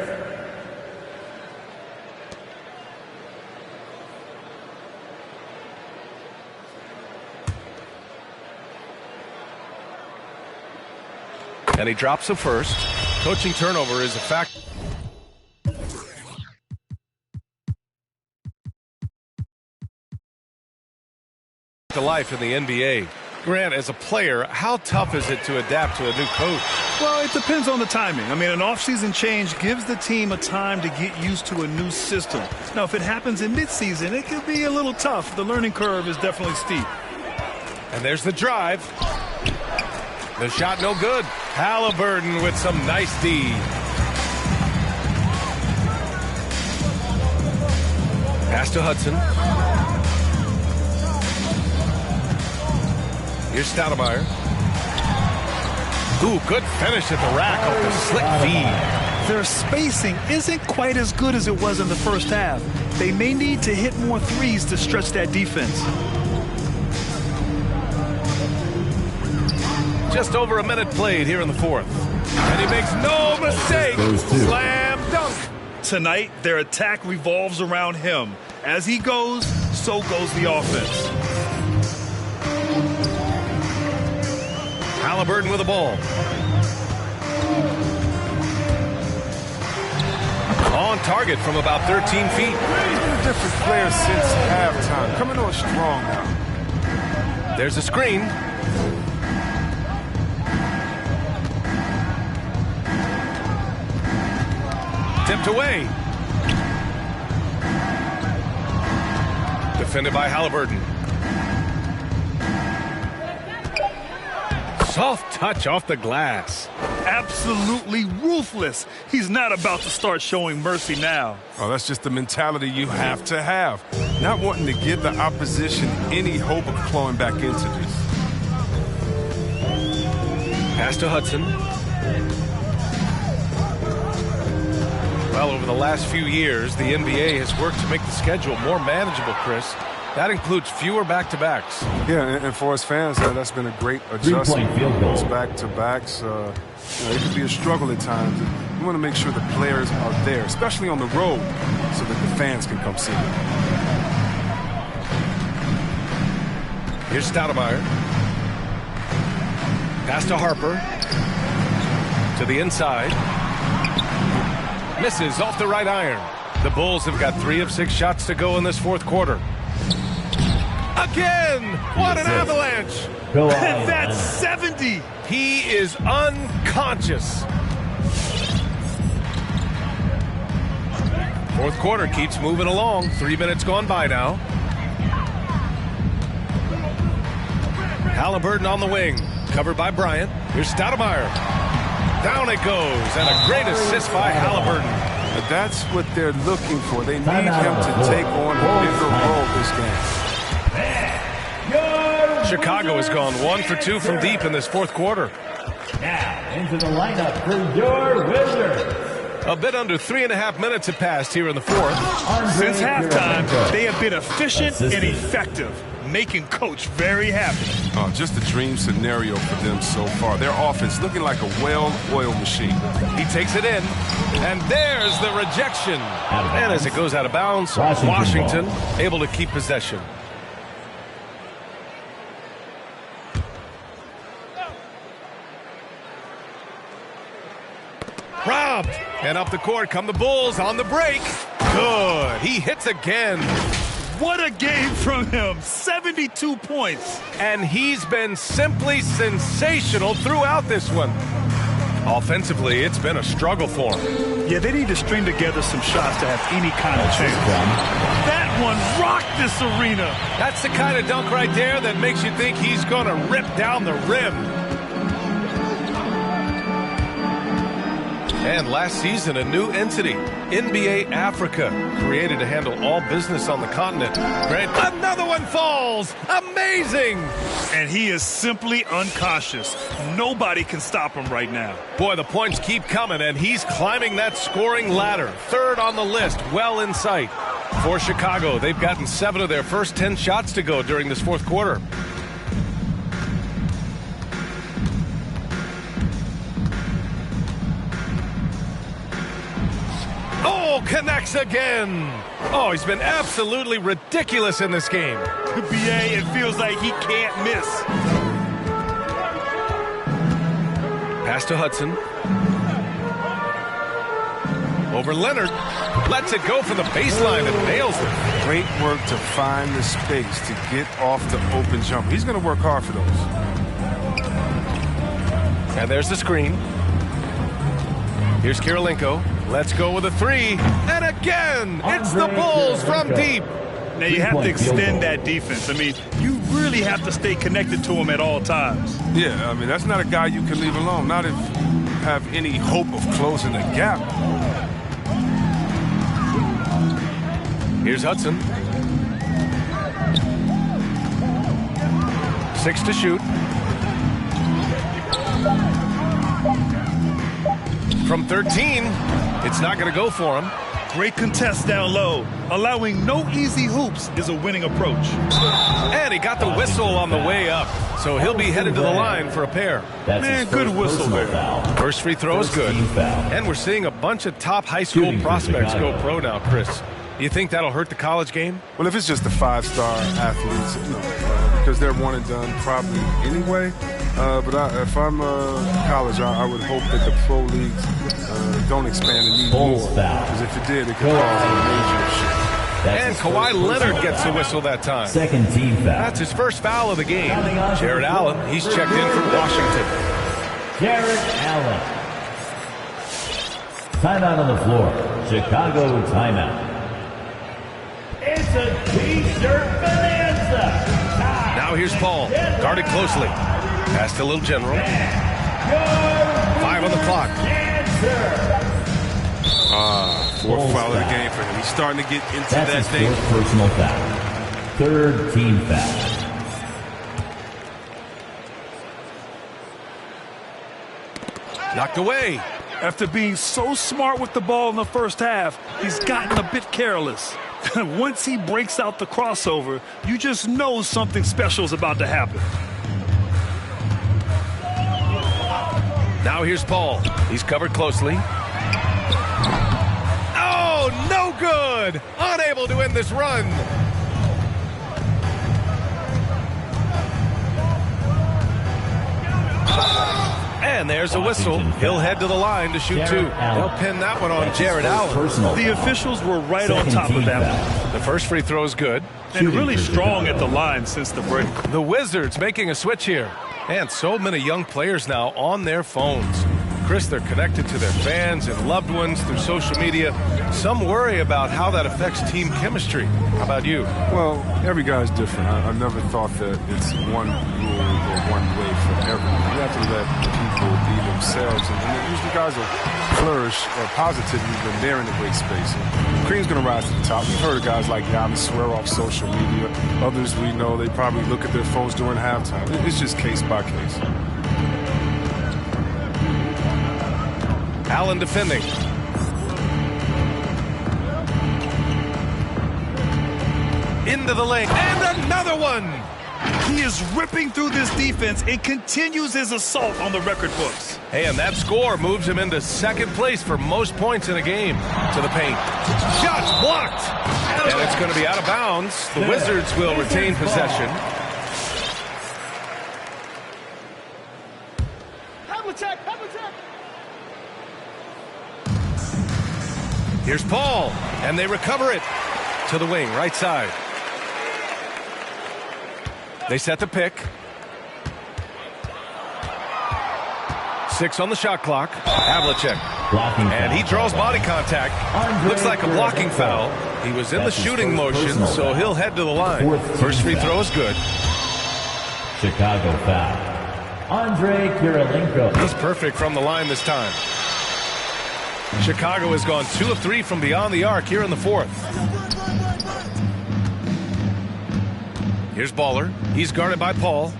And he drops the first. Coaching turnover is a fact. To life in the NBA. Grant, as a player, how tough is it to adapt to a new coach? Well, it depends on the timing. I mean, an offseason change gives the team a time to get used to a new system. Now, if it happens in midseason, it could be a little tough. The learning curve is definitely steep. And there's the drive. The shot no good. Halliburton with some nice D. Pass to Hudson. Here's Stoudemire. Ooh, good finish at the rack off the slick feed. Their spacing isn't quite as good as it was in the first half. They may need to hit more threes to stretch that defense. Just over a minute played here in the fourth. And he makes no mistake. Slam dunk. Tonight, their attack revolves around him. As he goes, so goes the offense. Halliburton with the ball. On target from about 13 feet. He's been a different player since halftime. Coming on strong now. There's a screen. Tipped away. Defended by Halliburton. Soft touch off the glass. absolutely ruthless. He's not about to start showing mercy now. Oh, that's just the mentality you have to have. Not wanting to give the opposition any hope of clawing back into this. Pass to Hudson. Well, over the last few years, the NBA has worked to make the schedule more manageable, Chris. That includes fewer back-to-backs. Yeah, and for us fans, that's been a great adjustment. Those back-to-backs, it can be a struggle at times. We want to make sure the players are there, especially on the road, so that the fans can come see them. Here's Stoudemire. Pass to Harper. To the inside. Misses off the right iron. The Bulls have got 3 of 6 shots to go in this fourth quarter. Again! What an avalanche! And that's 70! He is unconscious. Fourth quarter keeps moving along. 3 minutes gone by now. Halliburton on the wing. Covered by Bryant. Here's Stoudemire. Down it goes. And a great assist by Halliburton. But that's what they're looking for. They need him to take on a bigger role this game. Chicago has gone 1 for 2 from deep in this fourth quarter. Now into the lineup for your Wizards. A bit under 3.5 minutes have passed here in the fourth. Since halftime, they have been efficient and effective, making Coach very happy. Oh, just a dream scenario for them so far. Their offense looking like a well-oiled machine. He takes it in, and there's the rejection. And as it goes out of bounds, Washington able to keep possession. Robbed. And up the court come the Bulls on the break. Good. He hits again. What a game from him. 72 points. And he's been simply sensational throughout this one. Offensively, it's been a struggle for him. Yeah, they need to string together some shots to have any kind of chance. That one rocked this arena. That's the kind of dunk right there that makes you think he's going to rip down the rim. And last season, a new entity, NBA Africa, created to handle all business on the continent. Great. Another one falls. Amazing. And he is simply unconscious. Nobody can stop him right now. Boy, the points keep coming, and he's climbing that scoring ladder. Third on the list, well in sight. For Chicago, they've gotten 7 of their first 10 shots to go during this fourth quarter. Oh, connects again. Oh, he's been absolutely ridiculous in this game. BA, it feels like he can't miss. Pass to Hudson. Over Leonard. Lets it go from the baseline and nails it. Great work to find the space to get off the open jump. He's going to work hard for those. And there's the screen. Here's Kirilenko. Let's go with a 3. And again, it's the Bulls from deep. Now, you have to extend that defense. I mean, you really have to stay connected to him at all times. Yeah, I mean, that's not a guy you can leave alone. Not if you have any hope of closing the gap. Here's Hudson. 6 to shoot. From 13, it's not going to go for him. Great contest down low. Allowing no easy hoops is a winning approach. And he got the whistle on the way up, so he'll be headed to the line for a pair. Man, good whistle there. First free throw is good. And we're seeing a bunch of top high school prospects go pro now, Chris. Do you think that'll hurt the college game? Well, if it's just the 5-star athletes, because they're one and done probably anyway. But if I'm college, I would hope that the pro leagues don't expand the need more. Because if it did, it could cause a major shift. And Kawhi Leonard gets the whistle that time. Second team foul. That's his first foul of the game. Jared Allen, he's checked in for Washington. Jared Allen. Timeout on the floor. Chicago timeout. It's a T-shirt bonanza. Now here's Paul, guarded closely. Pass to Little General. 5 on the clock. Fourth foul of the game for him. He's starting to get into That's that danger. his fourth personal foul. Third team foul. Knocked away. After being so smart with the ball in the first half, he's gotten a bit careless. Once he breaks out the crossover, you just know something special is about to happen. Now here's Paul. He's covered closely. Oh, no good! Unable to end this run. And there's a whistle. He'll head to the line to shoot two. They'll pin that one on Jared Allen. The officials were right on top of that one. The first free throw is good. And really strong at the line since the break. The Wizards making a switch here. And so many young players now on their phones. Chris, they're connected to their fans and loved ones through social media. Some worry about how that affects team chemistry. How about you? Well, every guy's different. I never thought that it's one rule or one way for everyone. You have to let people be themselves. And usually guys will flourish positively when they're in a great space. And Kareem's going to rise to the top. We've heard of guys like Giannis swear off social media. Others we know, they probably look at their phones during halftime. It's just case by case. Allen defending. Into the lane. And another one. He is ripping through this defense and continues his assault on the record books. Hey, and that score moves him into second place for most points in a game. To the paint. Shots blocked. And it's going to be out of bounds. The Wizards will retain possession. Here's Paul, and they recover it to the wing, right side. They set the pick. 6 on the shot clock. Havlicek. And he draws body contact. Looks like a blocking foul. He was in the shooting motion, so he'll head to the line. First free throw is good. Chicago foul. Andre Kirilenko. He's perfect from the line this time. Chicago has gone 2 of 3 from beyond the arc here in the fourth. Here's Baller. He's guarded by Paul.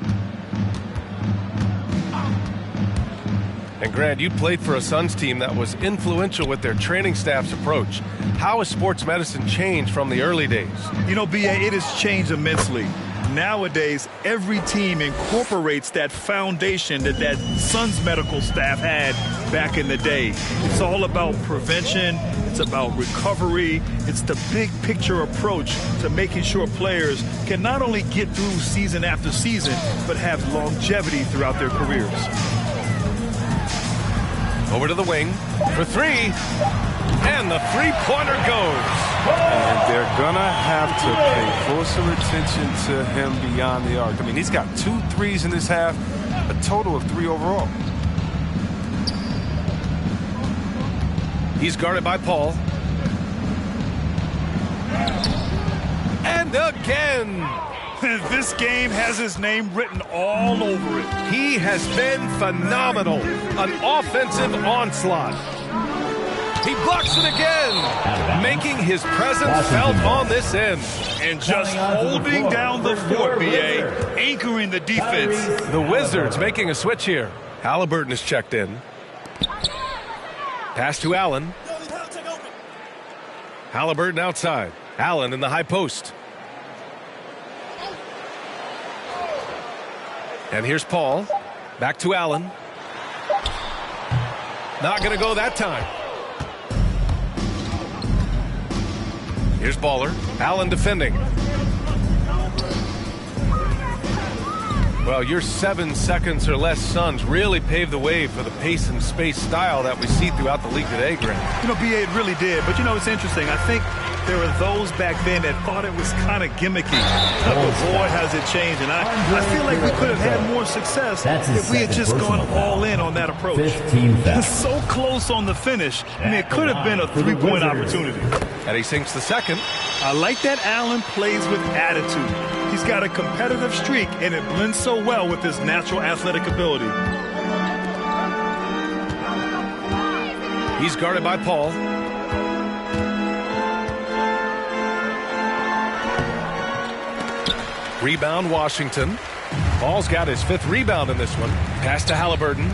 And Grant, you played for a Suns team that was influential with their training staff's approach. How has sports medicine changed from the early days? You know, B.A., it has changed immensely. Nowadays, every team incorporates that foundation that Suns medical staff had back in the day. It's all about prevention. It's about recovery. It's the big picture approach to making sure players can not only get through season after season, but have longevity throughout their careers. Over to the wing for 3. And the three-pointer goes. And they're going to have to pay closer attention to him beyond the arc. I mean, he's got 2 threes in this half, a total of 3 overall. He's guarded by Paul. And again. This game has his name written all over it. He has been phenomenal. An offensive onslaught. He blocks it again, making his presence felt on this end. And just holding down the fort, B.A., anchoring the defense. The Wizards making a switch here. Halliburton is checked in. Pass to Allen. Halliburton outside. Allen in the high post. And here's Paul. Back to Allen. Not going to go that time. Here's Baller. Allen defending. Well, your 7 seconds or less Suns really paved the way for the pace and space style that we see throughout the league today, Grant. You know, B.A., it really did. But, you know, it's interesting. I think there were those back then that thought it was kind of gimmicky. But boy, has it changed. And I feel like we could have had more success if we had just gone all in on that approach. So close on the finish. I mean, it could have been a 3-point opportunity. And he sinks the second. I like that Allen plays with attitude. He's got a competitive streak, and it blends so well with his natural athletic ability. He's guarded by Paul. Rebound, Washington. Paul's got his 5th rebound in this one. Pass to Halliburton.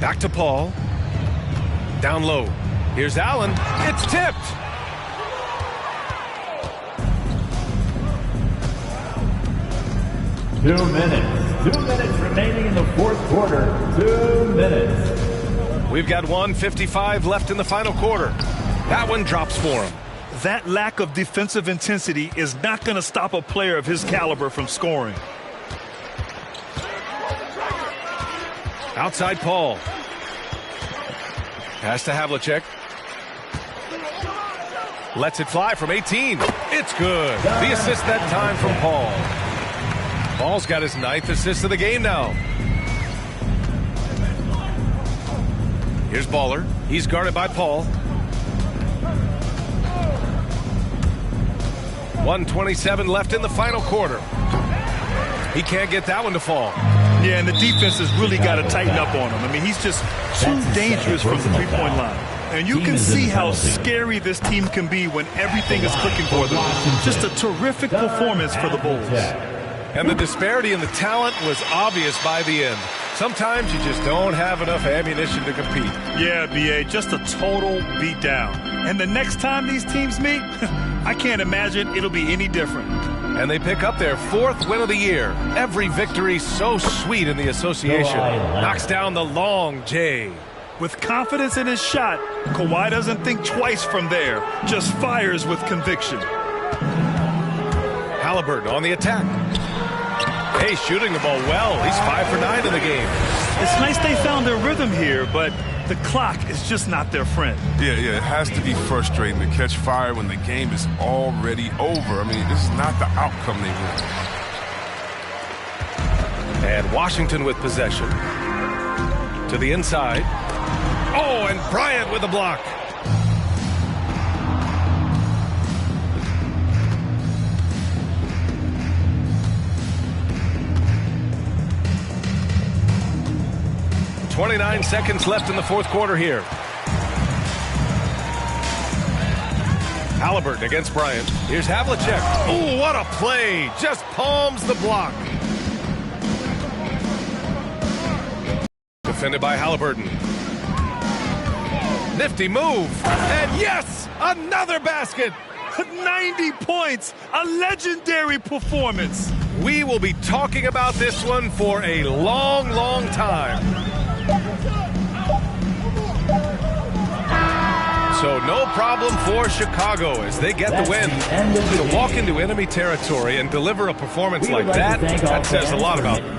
Back to Paul. Down low. Here's Allen. It's tipped. Two minutes remaining in the fourth quarter. 2 minutes. We've got 1:55 left in the final quarter. That one drops for him. That lack of defensive intensity is not going to stop a player of his caliber from scoring. Outside Paul. Pass to Havlicek. Lets it fly from 18. It's good. The assist that time from Paul. Paul's got his 9th assist of the game now. Here's Baller. He's guarded by Paul. 1:27 left in the final quarter. He can't get that one to fall. Yeah, and the defense has really got to tighten up on him. I mean, he's just too dangerous from the three-point line. And you can see how scary this team can be when everything is clicking for them. Just a terrific performance for the Bulls. And the disparity in the talent was obvious by the end. Sometimes you just don't have enough ammunition to compete. Yeah, B.A., just a total beatdown. And the next time these teams meet, I can't imagine it'll be any different. And they pick up their 4th win of the year. Every victory so sweet in the association. Knocks down the long J. With confidence in his shot, Kawhi doesn't think twice from there. Just fires with conviction. Halliburton on the attack. Hey, shooting the ball well. He's 5 for 9 in the game. It's nice they found their rhythm here, but the clock is just not their friend. Yeah, it has to be frustrating to catch fire when the game is already over. I mean, this is not the outcome they want. And Washington with possession. To the inside. Oh, and Bryant with the block. .29 seconds left in the fourth quarter here. Halliburton against Bryant. Here's Havlicek. Oh, what a play. Just palms the block. Defended by Halliburton. Nifty move. And yes, another basket. 90 points. A legendary performance. We will be talking about this one for a long, long time. So no problem for Chicago as they get the win. To walk into enemy territory and deliver a performance like that, that says a lot about them.